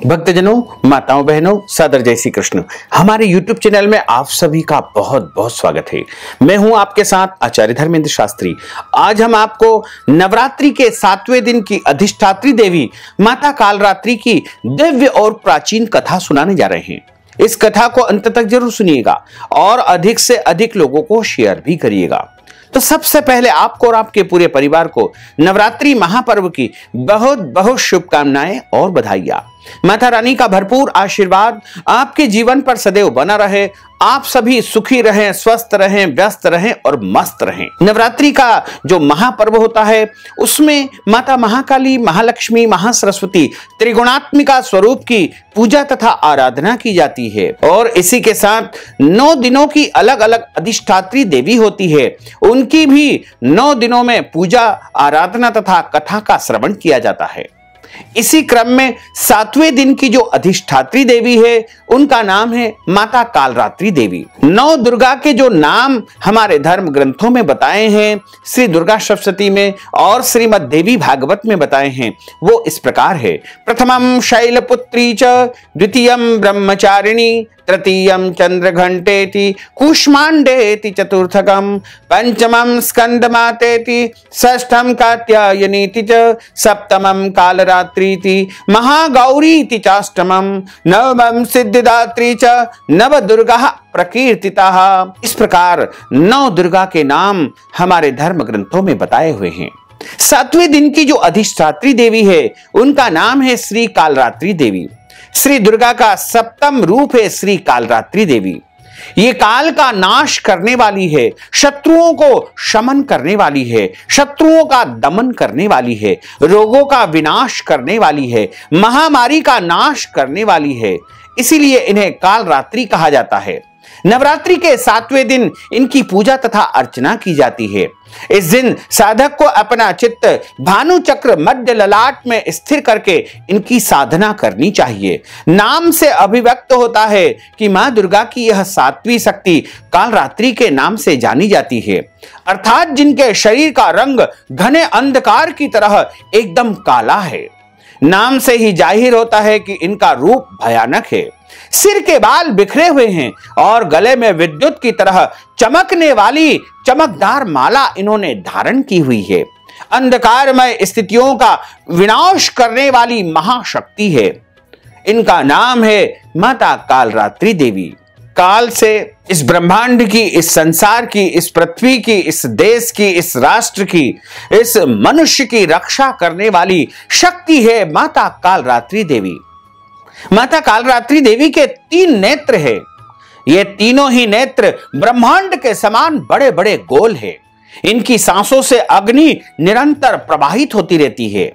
भक्तजनों, माताओं, बहनों, सादर जय श्री कृष्ण। हमारे YouTube चैनल में आप सभी का बहुत बहुत स्वागत है। मैं हूं आपके साथ आचार्य धर्मेंद्र शास्त्री। आज हम आपको नवरात्रि के 7वें दिन की अधिष्ठात्री देवी माता कालरात्रि की दिव्य और प्राचीन कथा सुनाने जा रहे हैं। इस कथा को अंत तक जरूर सुनिएगा और अधिक से अधिक लोगों को शेयर भी करिएगा। तो सबसे पहले आपको और आपके पूरे परिवार को नवरात्रि महापर्व की बहुत बहुत शुभकामनाएं और बधाइयां। माता रानी का भरपूर आशीर्वाद आपके जीवन पर सदैव बना रहे। आप सभी सुखी रहें, स्वस्थ रहें, व्यस्त रहें और मस्त रहें। नवरात्रि का जो महापर्व होता है उसमें माता महाकाली, महालक्ष्मी, महासरस्वती त्रिगुणात्मिका स्वरूप की पूजा तथा आराधना की जाती है और इसी के साथ 9 दिनों की अलग अलग अधिष्ठात्री देवी होती है। उनकी भी 9 दिनों में पूजा, आराधना तथा कथा का श्रवण किया जाता है। इसी क्रम में 7वें दिन की जो अधिष्ठात्री देवी है उनका नाम है माता कालरात्रि देवी। 9 दुर्गा के जो नाम हमारे धर्म ग्रंथों में बताए हैं, श्री दुर्गा सप्तशती में और श्रीमद् देवी भागवत में बताए हैं, वो इस प्रकार है। प्रथमम शैलपुत्री च, द्वितीयम ब्रह्मचारिणी, तृतीयम चंद्रघंटेति, कूष्मांडेति चतुर्थकम, पंचमम स्कंदमातेति, षष्ठम कात्यायनीति च, सप्तमम कालरात्रीति, महागौरीति चाष्टमम, नवमम सिद्धिदात्री च, नवदुर्गा प्रकीर्तिताः। इस प्रकार 9 दुर्गा के नाम हमारे धर्म ग्रंथों में बताए हुए हैं। 7वें दिन की जो अधिष्ठात्री देवी है उनका नाम है श्री कालरात्रि देवी। श्री दुर्गा का 7वां रूप है श्री कालरात्रि देवी। ये काल का नाश करने वाली है, शत्रुओं को शमन करने वाली है, शत्रुओं का दमन करने वाली है, रोगों का विनाश करने वाली है, महामारी का नाश करने वाली है। इसीलिए इन्हें कालरात्रि कहा जाता है। नवरात्रि के 7वें दिन इनकी पूजा तथा अर्चना की जाती है। इस दिन साधक को अपना चित्त भानु चक्र मध्य ललाट में स्थिर करके इनकी साधना करनी चाहिए। नाम से अभिव्यक्त होता है कि मां दुर्गा की यह 7वीं शक्ति कालरात्रि के नाम से जानी जाती है, अर्थात जिनके शरीर का रंग घने अंधकार की तरह एकदम काला है। नाम से ही जाहिर होता है कि इनका रूप भयानक है। सिर के बाल बिखरे हुए हैं और गले में विद्युत की तरह चमकने वाली चमकदार माला इन्होंने धारण की हुई है। अंधकारमय स्थितियों का विनाश करने वाली महाशक्ति है। इनका नाम है माता कालरात्रि देवी। काल से इस ब्रह्मांड की, इस संसार की, इस पृथ्वी की, इस देश की, इस राष्ट्र की, इस मनुष्य की रक्षा करने वाली शक्ति है माता कालरात्रि देवी। माता कालरात्रि देवी के 3 नेत्र हैं। ये तीनों ही नेत्र ब्रह्मांड के समान बड़े बड़े गोल हैं। इनकी सांसों से अग्नि निरंतर प्रवाहित होती रहती है,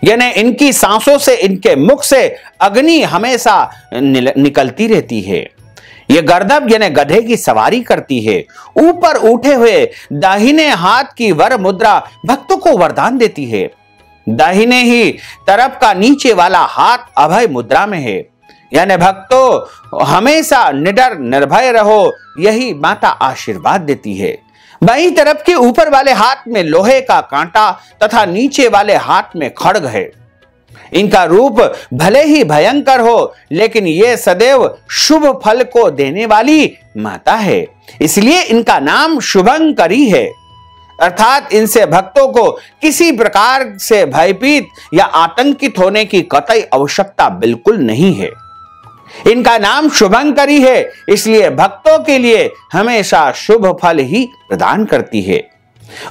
यानी इनकी सांसों से, इनके मुख से अग्नि हमेशा निकलती रहती है। ये गर्दभ यानी गधे की सवारी करती है। ऊपर उठे हुए दाहिने हाथ की वर मुद्रा भक्तों को वरदान देती है। दाहिने ही तरफ का नीचे वाला हाथ अभय मुद्रा में है, यानी भक्तों हमेशा निडर निर्भय रहो, यही माता आशीर्वाद देती है। बाईं तरफ के ऊपर वाले हाथ में लोहे का कांटा तथा नीचे वाले हाथ में खड्ग है। इनका रूप भले ही भयंकर हो, लेकिन यह सदैव शुभ फल को देने वाली माता है, इसलिए इनका नाम शुभंकरी है। अर्थात इनसे भक्तों को किसी प्रकार से भयभीत या आतंकित होने की कतई आवश्यकता बिल्कुल नहीं है। इनका नाम शुभंकरी है, इसलिए भक्तों के लिए हमेशा शुभ फल ही प्रदान करती है।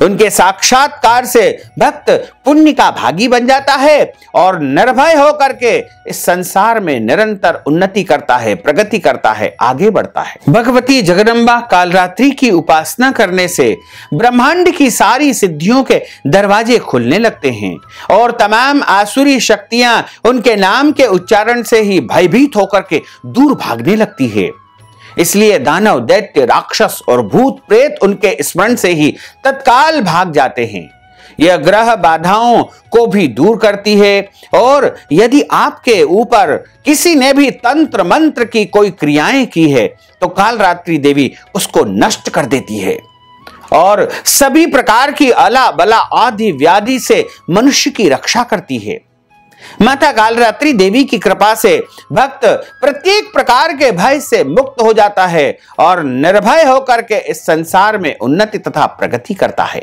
उनके साक्षात्कार से भक्त पुण्य का भागी बन जाता है और निर्भय होकर के इस संसार में निरंतर उन्नति करता है, प्रगति करता है, आगे बढ़ता है। भगवती जगदम्बा कालरात्रि की उपासना करने से ब्रह्मांड की सारी सिद्धियों के दरवाजे खुलने लगते हैं और तमाम आसुरी शक्तियां उनके नाम के उच्चारण से ही भयभीत होकर के दूर भागने लगती है। इसलिए दानव, दैत्य, राक्षस और भूत प्रेत उनके स्मरण से ही तत्काल भाग जाते हैं। यह ग्रह बाधाओं को भी दूर करती है और यदि आपके ऊपर किसी ने भी तंत्र मंत्र की कोई क्रियाएं की है तो कालरात्रि देवी उसको नष्ट कर देती है और सभी प्रकार की अला बला आदि व्याधि से मनुष्य की रक्षा करती है। माता कालरात्रि देवी की कृपा से भक्त प्रत्येक प्रकार के भय से मुक्त हो जाता है और निर्भय होकर के इस संसार में उन्नति तथा प्रगति करता है।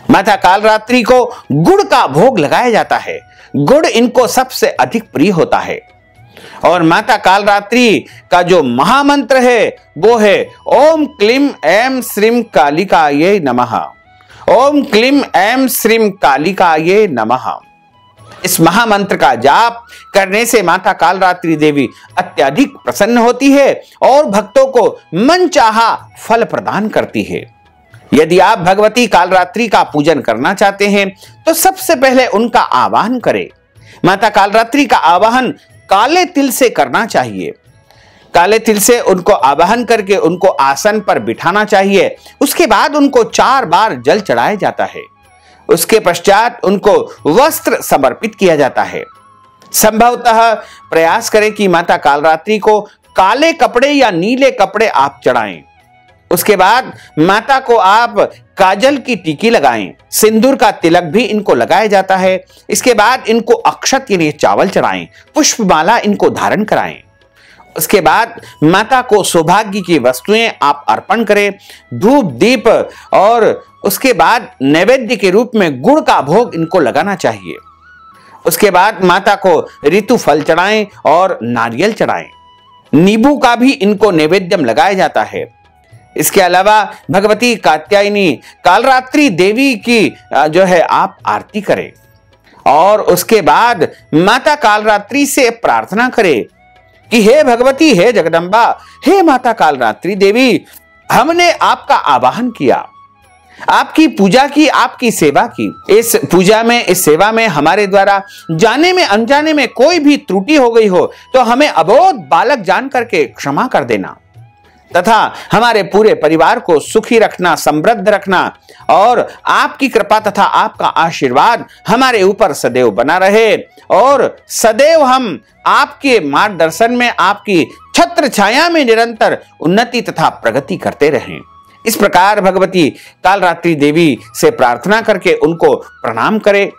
माता कालरात्रि को गुड़ का भोग लगाया जाता है। गुड़ इनको सबसे अधिक प्रिय होता है और माता कालरात्रि का जो महामंत्र है वो है ओम क्लीम ऐं श्रीं कालिकायै नमः। ओम क्लीम ऐं श्रीं कालिकायै नमः। इस महामंत्र का जाप करने से माता कालरात्रि देवी अत्यधिक प्रसन्न होती है और भक्तों को मनचाहा फल प्रदान करती है। यदि आप भगवती कालरात्रि का पूजन करना चाहते हैं तो सबसे पहले उनका आवाहन करें। माता कालरात्रि का आवाहन काले तिल से करना चाहिए। काले तिल से उनको आवाहन करके उनको आसन पर बिठाना चाहिए। उसके बाद उनको 4 बार जल चढ़ाया जाता है। उसके पश्चात उनको वस्त्र समर्पित किया जाता है। संभवतः प्रयास करें कि माता कालरात्रि को काले कपड़े या नीले कपड़े आप चढ़ाएं। उसके बाद माता को आप काजल की टीकी लगाएं। सिंदूर का तिलक भी इनको लगाया जाता है। इसके बाद इनको अक्षत के लिए चावल चढ़ाएं। पुष्पमाला इनको धारण कराएं। उसके बाद माता को सौभाग्य की वस्तुएं आप अर्पण करें, धूप दीप, और उसके बाद नैवेद्य के रूप में गुड़ का भोग इनको लगाना चाहिए। उसके बाद माता को ऋतु फल चढ़ाएं और नारियल चढ़ाएं। नींबू का भी इनको नैवेद्यम लगाया जाता है। इसके अलावा भगवती कात्यायनी कालरात्रि देवी की जो है आप आरती करें और उसके बाद माता कालरात्रि से प्रार्थना करें कि हे भगवती, हे जगदम्बा, हे माता कालरात्रि देवी, हमने आपका आवाहन किया, आपकी पूजा की, आपकी सेवा की। इस पूजा में, इस सेवा में हमारे द्वारा जाने में अनजाने में कोई भी त्रुटि हो गई हो तो हमें अबोध बालक जान करके क्षमा कर देना तथा हमारे पूरे परिवार को सुखी रखना, समृद्ध रखना और आपकी कृपा तथा आपका आशीर्वाद हमारे ऊपर सदैव बना रहे और सदैव हम आपके मार्गदर्शन में, आपकी छत्र छाया में निरंतर उन्नति तथा प्रगति करते रहें। इस प्रकार भगवती कालरात्रि देवी से प्रार्थना करके उनको प्रणाम करें।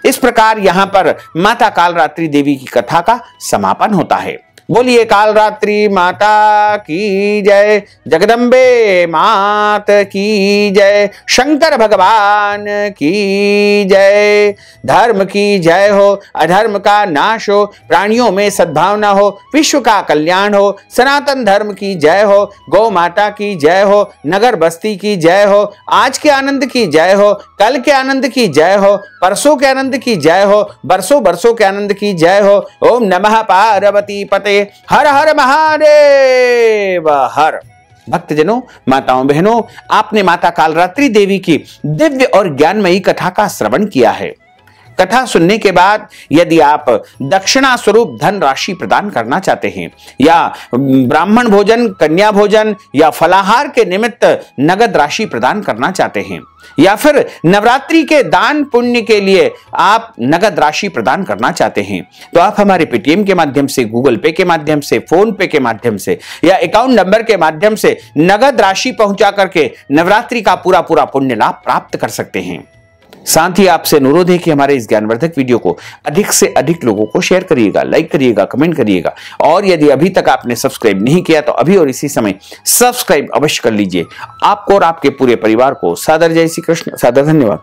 इस प्रकार यहां पर माता कालरात्रि देवी की कथा का समापन होता है। बोलिए कालरात्रि माता की जय, जगदम्बे मात की जय, शंकर भगवान की जय। धर्म की जय हो, अधर्म का नाश हो, प्राणियों में सद्भावना हो, विश्व का कल्याण हो, सनातन धर्म की जय हो, गौ माता की जय हो, नगर बस्ती की जय हो, आज के आनंद की जय हो, कल के आनंद की जय हो, परसों के आनंद की जय हो, बरसों बरसों के आनंद की जय हो। ओम नमः पार्वती पते, हर हर महादेव हर। भक्तजनों, माताओं बहनों, आपने माता कालरात्रि देवी की दिव्य और ज्ञानमयी कथा का श्रवण किया है। कथा सुनने के बाद यदि आप दक्षिणा स्वरूप धन राशि प्रदान करना चाहते हैं या ब्राह्मण भोजन, कन्या भोजन या फलाहार के निमित्त नगद राशि प्रदान करना चाहते हैं या फिर नवरात्रि के दान पुण्य के लिए आप नगद राशि प्रदान करना चाहते हैं तो आप हमारे पेटीएम के माध्यम से, गूगल पे के माध्यम से, फोन पे के माध्यम से या अकाउंट नंबर के माध्यम से नगद राशि पहुंचा करके नवरात्रि का पूरा पूरा पुण्य लाभ प्राप्त कर सकते हैं। साथ ही आपसे अनुरोध है कि हमारे इस ज्ञानवर्धक वीडियो को अधिक से अधिक लोगों को शेयर करिएगा, लाइक करिएगा, कमेंट करिएगा और यदि अभी तक आपने सब्सक्राइब नहीं किया तो अभी और इसी समय सब्सक्राइब अवश्य कर लीजिए। आपको और आपके पूरे परिवार को सादर जय श्री कृष्ण, सादर धन्यवाद।